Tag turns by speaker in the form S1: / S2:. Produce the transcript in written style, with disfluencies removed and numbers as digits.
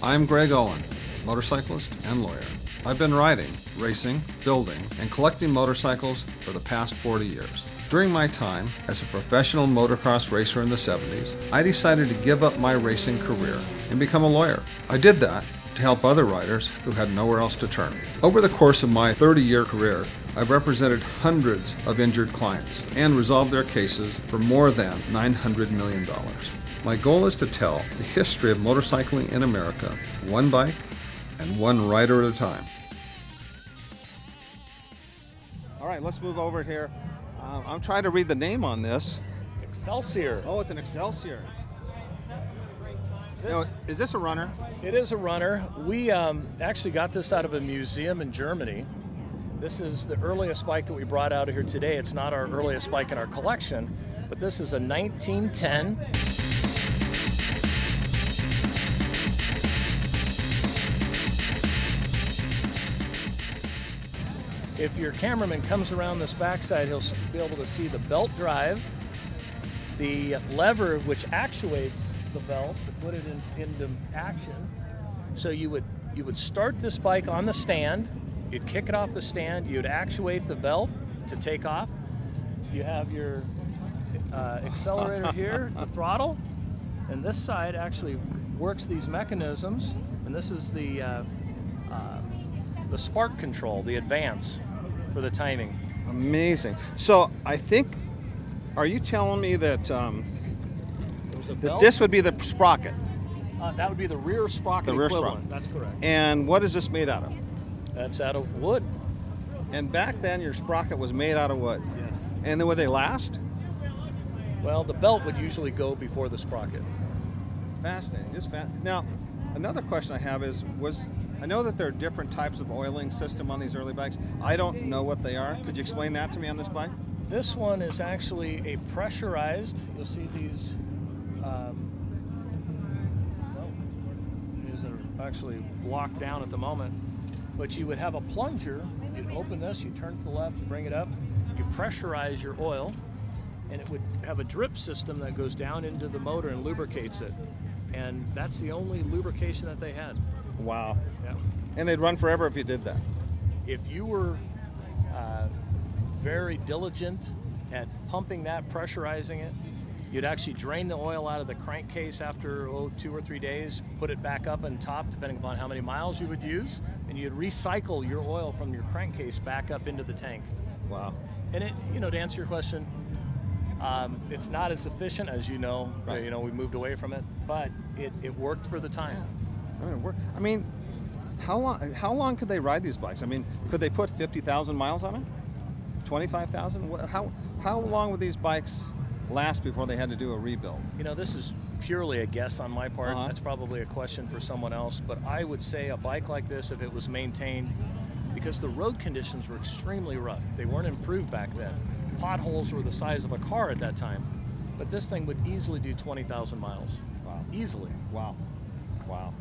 S1: I'm Greg Owen, motorcyclist and lawyer. I've been riding, racing, building, and collecting motorcycles for the past 40 years. During my time as a professional motocross racer in the 70s, I decided to give up my racing career and become a lawyer. I did that to help other riders who had nowhere else to turn. Over the course of my 30-year career, I've represented hundreds of injured clients and resolved their cases for more than $900 million. My goal is to tell the history of motorcycling in America, one bike and one rider at a time. All right, let's move over here. I'm trying to read the name on this.
S2: Excelsior.
S1: Oh, it's an Excelsior. Is this a runner?
S2: It is a runner. We actually got this out of a museum in Germany. This is the earliest bike that we brought out of here today. It's not our earliest bike in our collection, but this is a 1910. If your cameraman comes around this backside, he'll be able to see the belt drive, the lever which actuates the belt to put it into action. So you would start this bike on the stand, you'd kick it off the stand, you'd actuate the belt to take off. You have your accelerator here, the throttle, and this side actually works these mechanisms, and this is the spark control, the advance for the timing.
S1: Amazing. So I think, are you telling me that, that this would be the sprocket?
S2: That would be the rear sprocket equivalent. That's correct.
S1: And what is this made out of?
S2: That's out of wood.
S1: And back then your sprocket was made out of wood?
S2: Yes.
S1: And then would they last?
S2: Well, the belt would usually go before the sprocket.
S1: Fascinating. Now, another question I have is, I know that there are different types of oiling system on these early bikes. I don't know what they are. Could you explain that to me on this bike?
S2: This one is actually a pressurized, you'll see these are actually locked down at the moment, but you would have a plunger, you'd open this, you turn to the left, you bring it up, you pressurize your oil, and it would have a drip system that goes down into the motor and lubricates it. And that's the only lubrication that they had.
S1: Wow.
S2: Yeah.
S1: And they'd run forever if you did that.
S2: If you were very diligent at pumping that, pressurizing it, you'd actually drain the oil out of the crankcase after 2 or 3 days, put it back up on top depending upon how many miles you would use, and you'd recycle your oil from your crankcase back up into the tank.
S1: Wow.
S2: And it, to answer your question, it's not as efficient as you know.
S1: Right.
S2: We moved away from it, but it worked for the time.
S1: Yeah. I mean, how long could they ride these bikes? I mean, could they put 50,000 miles on it? 25,000? How long would these bikes last before they had to do a rebuild?
S2: This is purely a guess on my part. That's probably a question for someone else, but I would say a bike like this, if it was maintained, because the road conditions were extremely rough. They weren't improved back then. Potholes were the size of a car at that time, but this thing would easily do 20,000 miles.
S1: Wow.
S2: Easily.
S1: Wow. Wow.